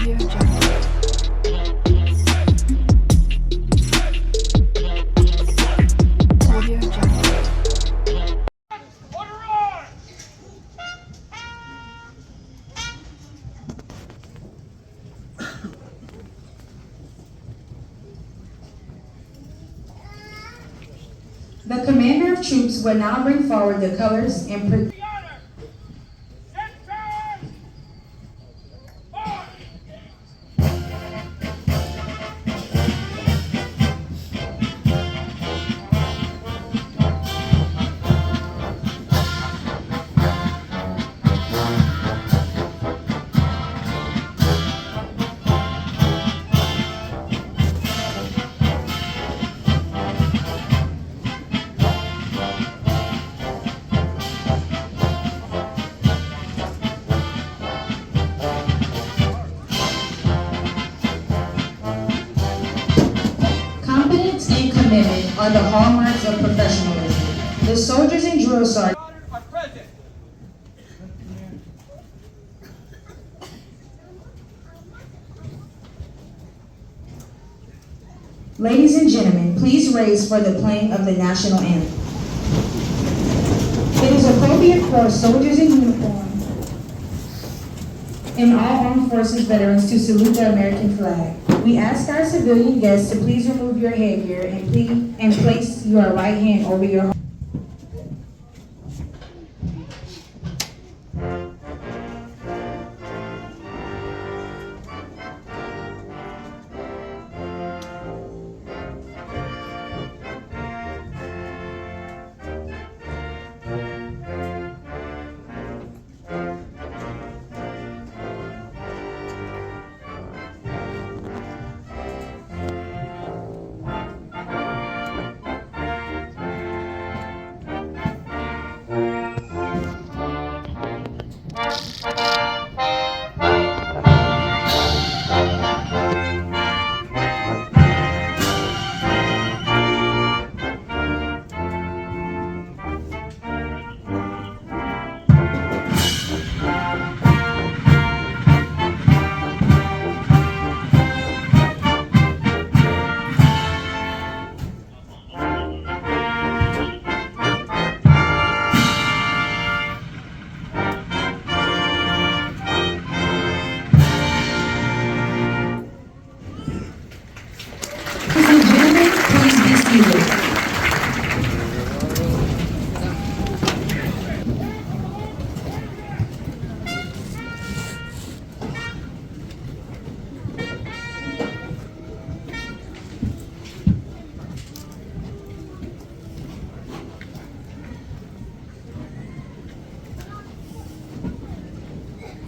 Audio Jungle. Audio Jungle. The commander of troops will now bring forward the colors and competence and commitment are the hallmarks of professionalism. The soldiers and drill sergeants are present. Ladies and gentlemen, please raise for the playing of the national anthem. It is appropriate for soldiers in uniform and all armed forces veterans to salute the American flag. We ask our civilian guests to please remove your headgear and place your right hand over your heart.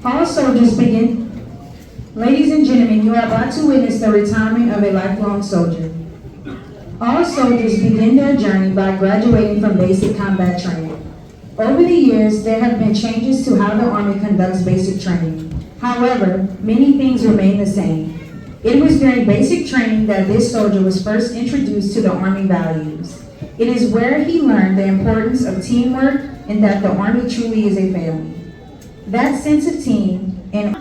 All soldiers begin. Ladies and gentlemen, you are about to witness the retirement of a lifelong soldier. All soldiers begin their journey by graduating from basic combat training. Over the years, there have been changes to how the Army conducts basic training. However, many things remain the same. It was during basic training that this soldier was first introduced to the Army values. It is where he learned the importance of teamwork and that the Army truly is a family. That sense of team and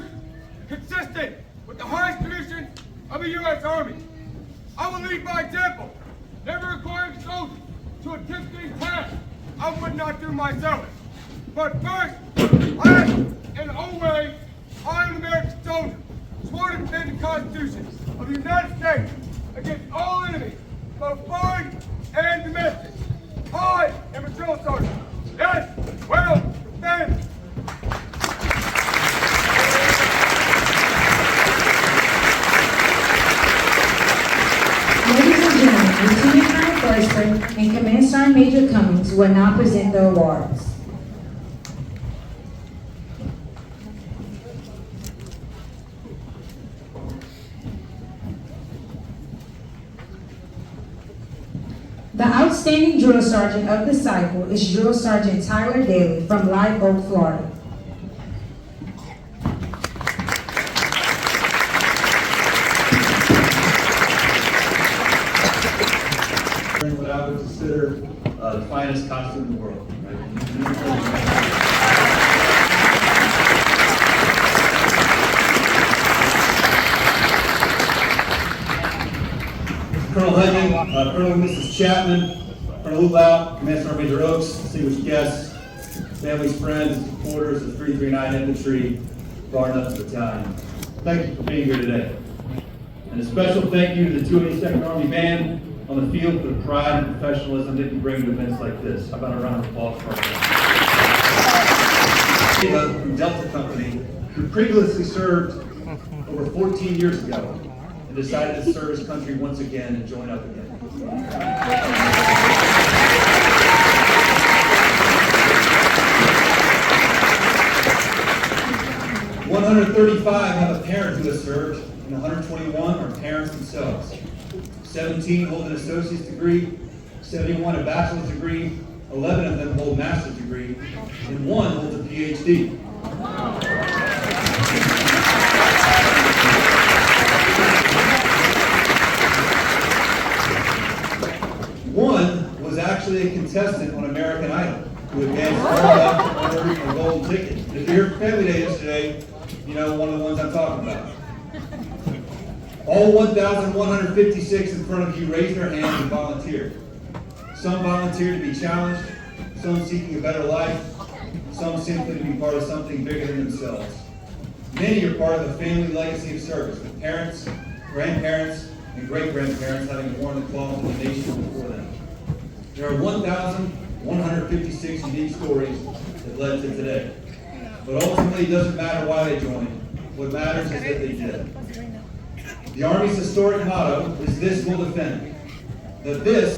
consistent with the highest tradition of the U.S. Army. I will lead by example, never requiring soldiers to attempt any task I would not do myself. But first, last, and always, I am an American soldier, sworn to defend the Constitution of the United States against all enemies, both foreign and domestic. I am a drill sergeant. Yes, well, defend. Ladies and gentlemen, Lieutenant Colonel Forrester and Command Sergeant Major Cummings will now present the awards. The outstanding drill sergeant of the cycle is Drill Sergeant Tyler Daly from Live Oak, Florida. What I would consider the finest costume in the world. Right? Colonel Hudney, Colonel and Mrs. Chapman, Colonel Lulau, Command Sergeant Major Oaks, distinguished guests, families, friends, and supporters of 339 Infantry, Barnuts Battalion. Thank you for being here today. And a special thank you to the 282nd Army Band on the field for the pride and professionalism that you bring to events like this. How about a round of applause for our from Delta Company, who previously served over 14 years ago and decided to serve his country once again and join up again. 135 have a parent who has served, and 121 are parents themselves. 17 hold an associate's degree, 71 a bachelor's degree, 11 of them hold a master's degree, and 1 holds a PhD. One was actually a contestant on American Idol who advanced far enough to earn a gold ticket. If you're here for Family Day yesterday, you know one of the ones I'm talking about. All 1,156 in front of you raised their hands and volunteered. Some volunteered to be challenged, some seeking a better life, some simply to be part of something bigger than themselves. Many are part of the family legacy of service, with parents, grandparents, and great-grandparents having worn the cloth of the nation before them. There are 1,156 unique stories that led to today. But ultimately, it doesn't matter why they joined. What matters is that they did. The Army's historic motto is "This will defend." The this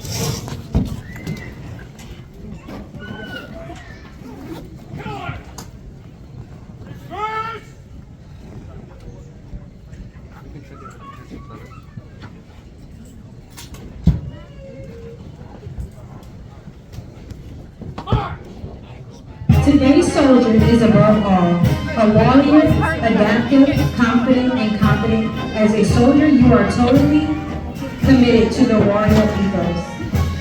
Today's soldier is above all a warrior, adaptive, confident, and competent. As a soldier, you are totally committed to the warrior ethos.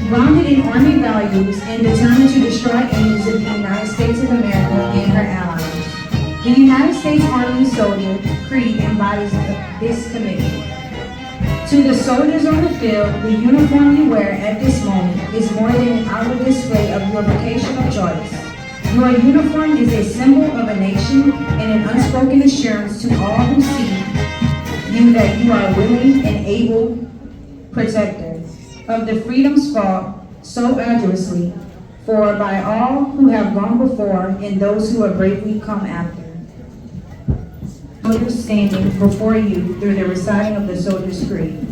Grounded in Army values and determined to destroy enemies of the United States of America and her allies. The United States Army Soldier Creed embodies this commitment. To the soldiers on the field, the uniform you wear at this moment is more than an outward display of your vocational choice. Your uniform is a symbol of a nation and an unspoken assurance to all who see you that you are willing and able protector of the freedoms fought so arduously for by all who have gone before and those who have bravely come after. Soldiers standing before you through the reciting of the Soldier's Creed.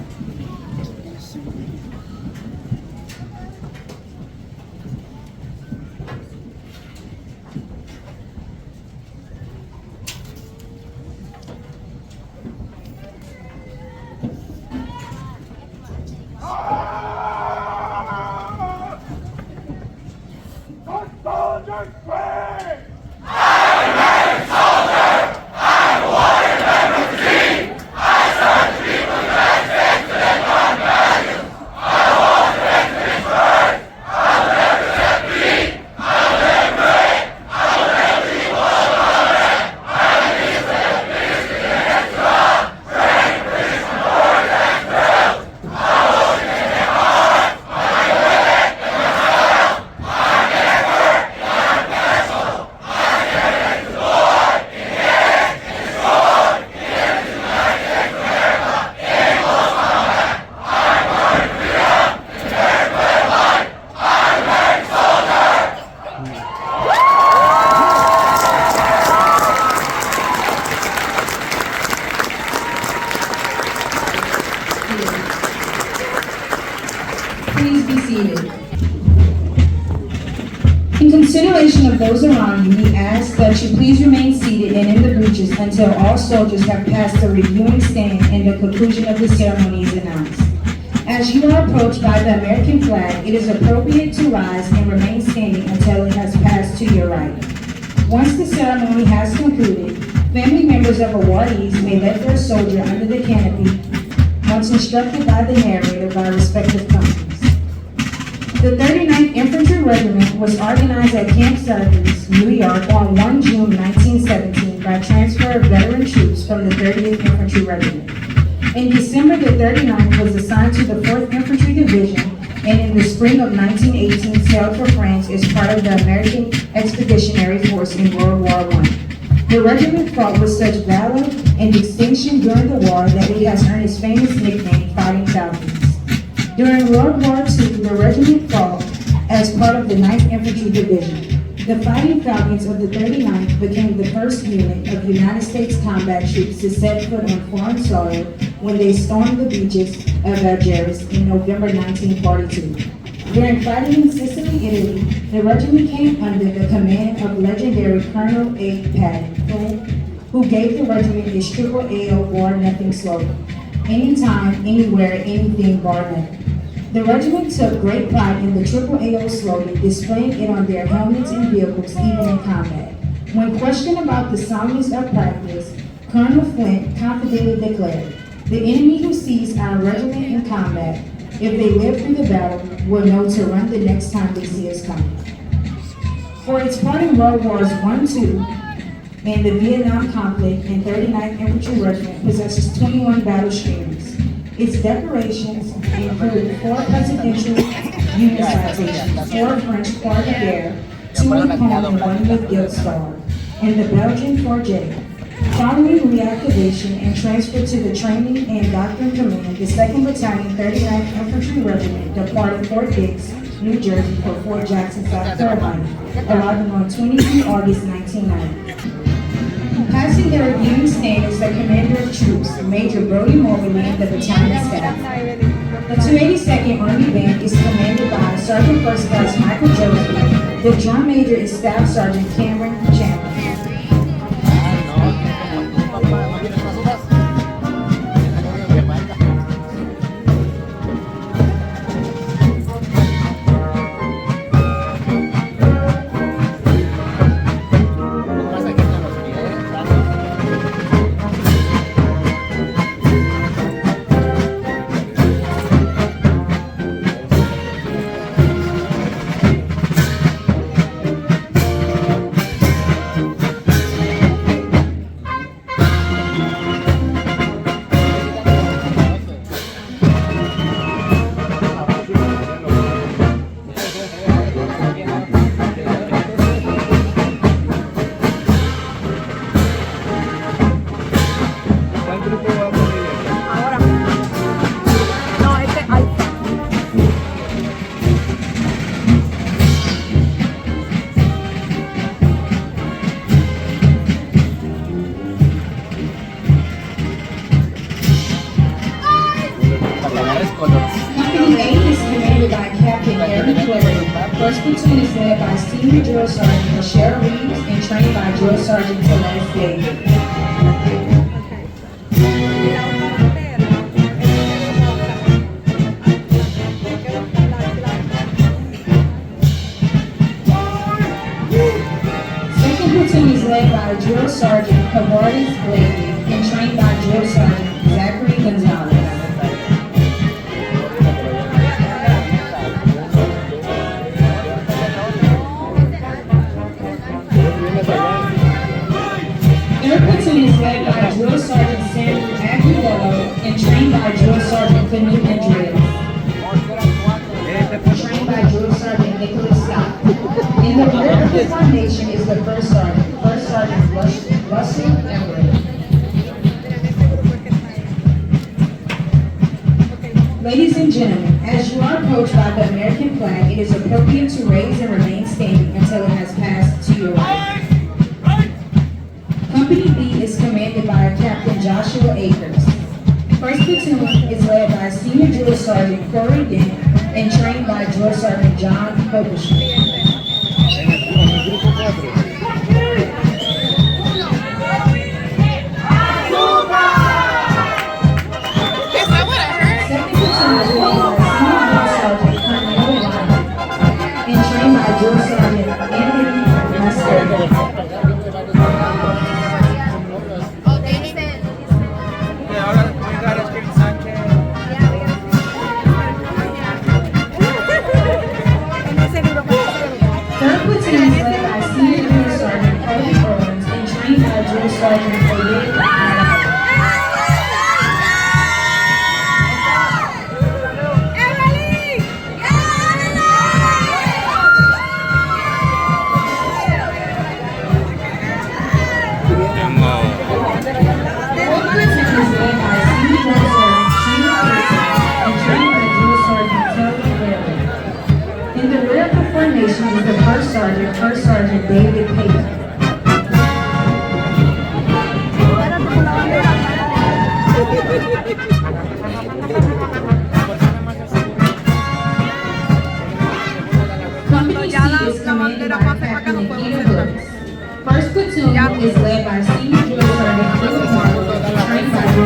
Please be seated. In consideration of those around you, we ask that you please remain seated and in the breeches until all soldiers have passed the reviewing stand and the conclusion of the ceremony is announced. As you are approached by the American flag, it is appropriate to rise and remain standing until it has passed to your right. Once the ceremony has concluded, family members of awardees may let their soldier under the canopy once instructed by the narrator of our respective companies. The 39th Infantry Regiment was organized at Camp Sargent, New York on 1 June 1917 by transfer of veteran troops from the 30th Infantry Regiment. In December, the 39th was assigned to the 4th Infantry Division, and in the spring of 1918 sailed for France as part of the American Expeditionary Force in World War I. The regiment fought with such valor and distinction during the war that it has earned its famous nickname, Fighting Falcons. During World War II, the regiment fought as part of the 9th Infantry Division. The Fighting Falcons of the 39th became the first unit of United States combat troops to set foot on foreign soil when they stormed the beaches of Algiers in November 1942. During fighting in Sicily, Italy, the regiment came under the command of legendary Colonel A. Patton, who gave the regiment its triple AO Bar Nothing slogan: anytime, anywhere, anything, bar nothing. The regiment took great pride in the triple AO slogan, displaying it on their helmets and vehicles even in combat. When questioned about the soundness of practice, Colonel Flint confidently declared, "The enemy who sees our regiment in combat, if they live through the battle, will know to run the next time they see us coming." For its part in World Wars I and II and the Vietnam conflict, and 39th Infantry Regiment possesses 21 battle streamers. Its decorations include 4 presidential unit citations, 4 French Croix de Guerre, 2 with palm and 1 with gilt star, and the Belgian 4J. Following reactivation and transfer to the Training and Doctrine Command, the 2nd Battalion, 39th Infantry Regiment departed Fort Dix, New Jersey for Fort Jackson, South Carolina, arriving on 23 August 1990. Passing the reviewing stand is the commander of troops, Major Brody Mobley, and the battalion staff. The 282nd Army Band is commanded by Sergeant First Class Michael Joseph. The drum major is Staff Sergeant Cameron Chandler. Company A is commanded by Captain Harry Clary. First platoon is led by Senior Drill Sergeant Michelle Reeves and trained by Drill Sergeant Celeste Davis. Second platoon is led by Drill Sergeant Cavardis Blakely and trained by Drill Sergeant Zachary Gonzalez. Third platoon is led by Drill Sergeant Samuel Aguilera and trained by Drill Sergeant Canute Andreas. Trained by Drill Sergeant Nicholas Scott. In the rear of the formation is the First Sergeant Russell Everett. Ladies and gentlemen, as you are approached by the American flag, it is appropriate to raise and remain standing until it has passed to your right. Company B is commanded by Captain Joshua Akers. First platoon is led by Senior Drill Sergeant Corey Dent and trained by Drill Sergeant John Kokoschmidt. Second platoon is led by Senior Drill Sergeant Cornell Ryan and trained by Drill Sergeant Anthony Muscat. Third platoon is led by Senior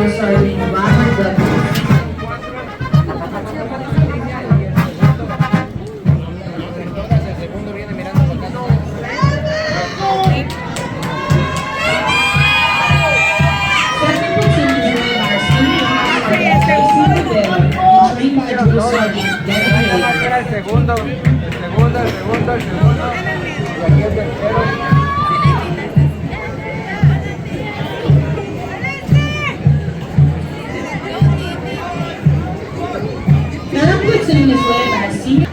Staff Sergeant Robert Douglas. Second platoon is led by Senior Sergeant Tracy Fidel and trained by Drill Sergeant Devin Hayes. El segundo, el segundo, el segundo, el segundo. Y aquí el tercero. Third platoon is led by Senior.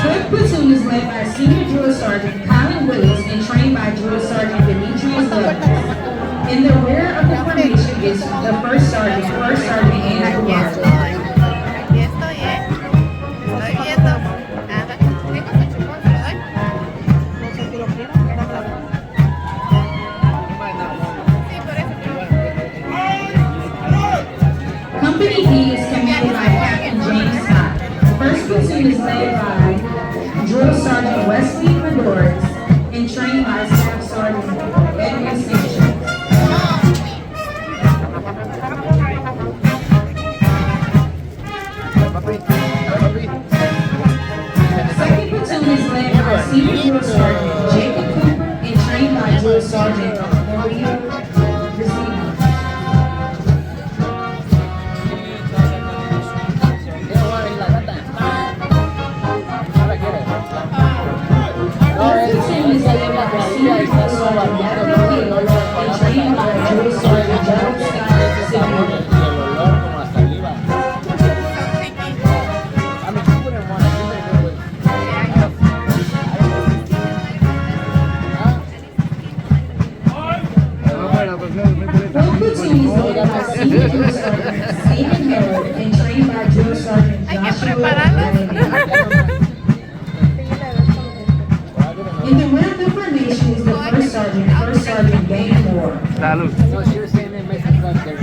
Fourth platoon is led by Senior Drill Sergeant Colin Willis and trained by Drill Sergeant Demetrius Douglas. In the rear of the formation is the First Sergeant Andrew Martin. Aquí estoy, ¿eh? Estoy viendo. Tengo su chupón, ¿se lo doy? No sé si lo quiero. Sí, por eso. Company E is commanded by Captain James Scott. First platoon is led by Drill Sergeant Wesley Fedoris and trained by Staff Sergeant Edwin Sanchez. Second platoon is led by Senior Drill Sergeant Jacob Cooper and trained by Drill Sergeant Maria Racine. Third platoon is led by Senior Drill Sergeant Matthew Hill and trained by Drill Sergeant Gerald Scott Senior. El olor como a saliva. A mi chico le mola, siempre le voy. Fourth platoon is led by Senior Drill Sergeant Stephen Harold and trained by Drill Sergeant Hay que Joshua prepararlo. Brennan. In the rear of the formation is the First Sergeant Dane Moore. Salud. No, she was saying they make some stuff there.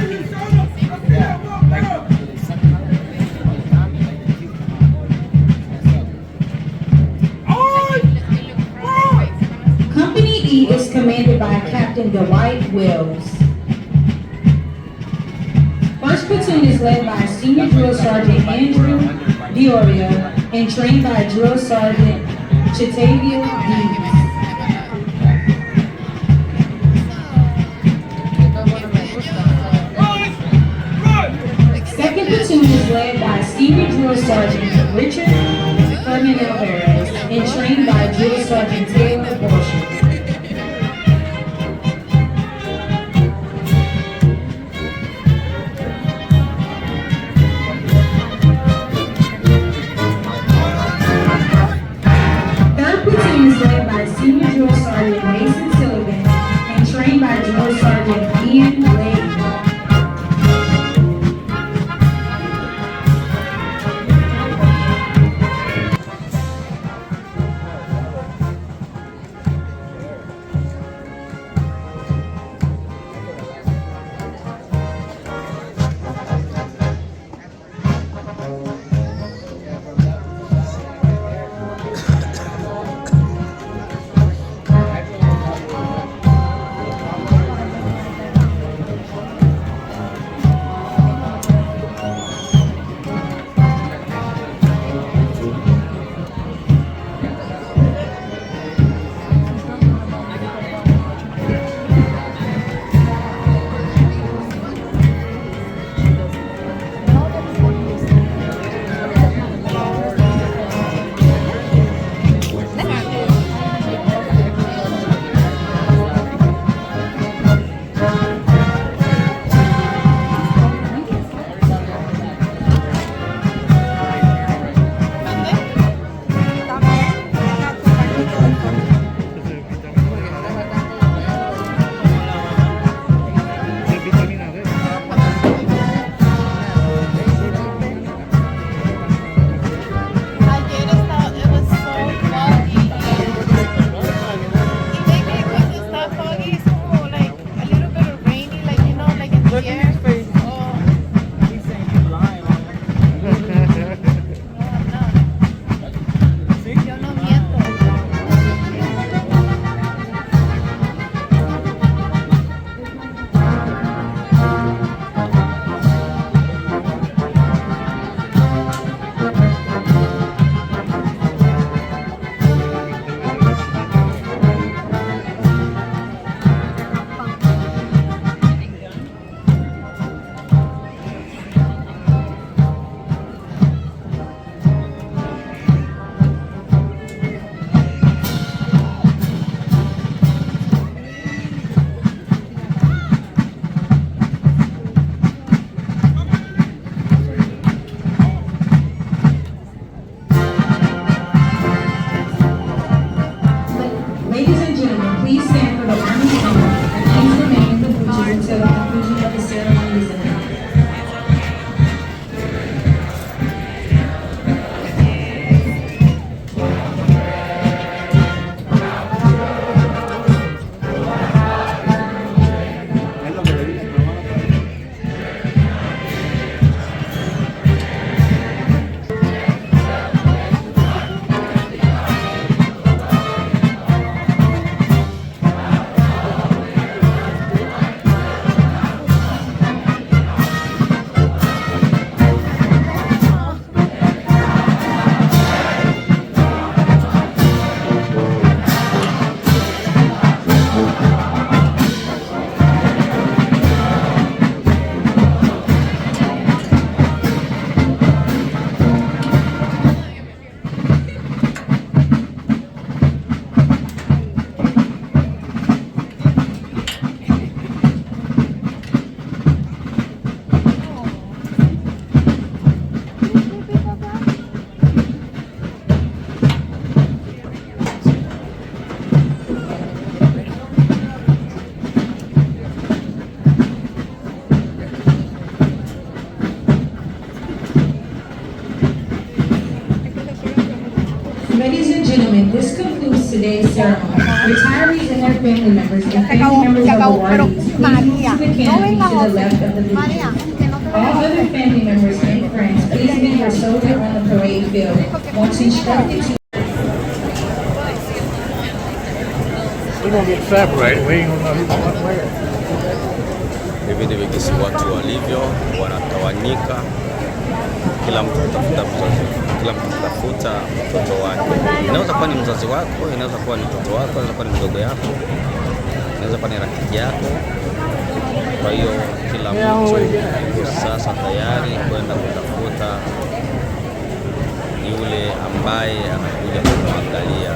Yeah, like the second one. Company E is commanded by Captain Dwight Wells. First platoon is led by Senior Drill Sergeant Andrew Diorio and trained by Drill Sergeant Chatavia Dees. Second platoon is led by Senior Drill Sergeant Richard Fernandez Perez and trained by Drill Sergeant Taylor Borsham. Third platoon is led by today's ceremony. Retirees and their family members and family members of awardees, please move to the canopy to the left of the María, venue. que no te All other family members and friends, please meet your soldier on the parade field. Once instructed to We're gonna get separated. We ain't gonna know who's going where. Hivi ndivyo jinsi watu walivyo, wanatawanyika, kila mtu atafuta mzazi, kila mtu atafuta mtoto wake. Inaweza kuwa ni mzazi wako, inaweza kuwa ni mtoto wako, inaweza kuwa ni mdogo yako, inaweza kuwa ni rafiki yako. Kwa hiyo kila mtu yuko sasa tayari kwenda kutafuta yule ambaye anakuja kumwangalia.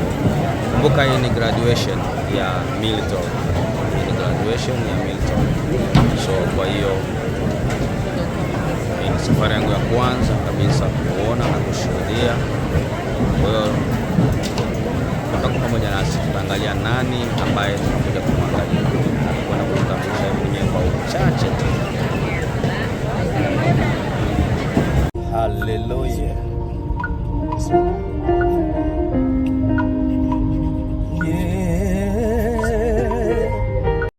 Kumbuka hii ni graduation ya military. Hii ni graduation ya military. So kwa hiyo hii ni safari yangu ya kwanza kabisa kuona na kushuhudia. Kwa hiyo tutakuwa pamoja nasi, tutaangalia nani ambaye tunakuja kumwangalia. Kwenda kutambulisha mwenyewe kwa uchache tu. Hallelujah.